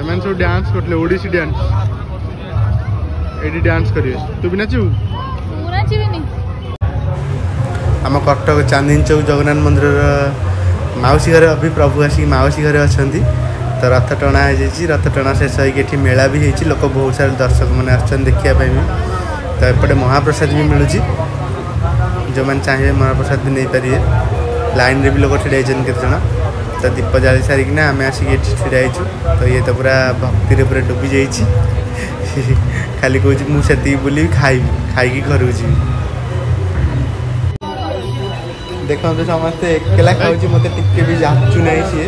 M सब dance करते Odissi dance ये डांस करिए तू भी नाचू आम कटक चांदनी चौक जगन्नाथ मंदिर मौसी घर अभी प्रभु आसिक मौसी घर अच्छा तो रथ टणा हो रथ टणा शेष होगी मेला भी होती लोक बहुत सारे दर्शक मैंने देखा भी तो एपटे महाप्रसाद भी मिलूँ जो मैंने चाहिए महाप्रसाद भी नहीं पारे लाइन रे भी लोग ठिया केते जन तो दीप जाली सारिकिना आम आसिक ठिया तो ये तो पूरा भक्ति पूरा डुबी जाइए खाली कह मुझे बुली खाई घर जी देखो तो समस्ते एकला खाऊँ मत टिके भी जाचु ना सी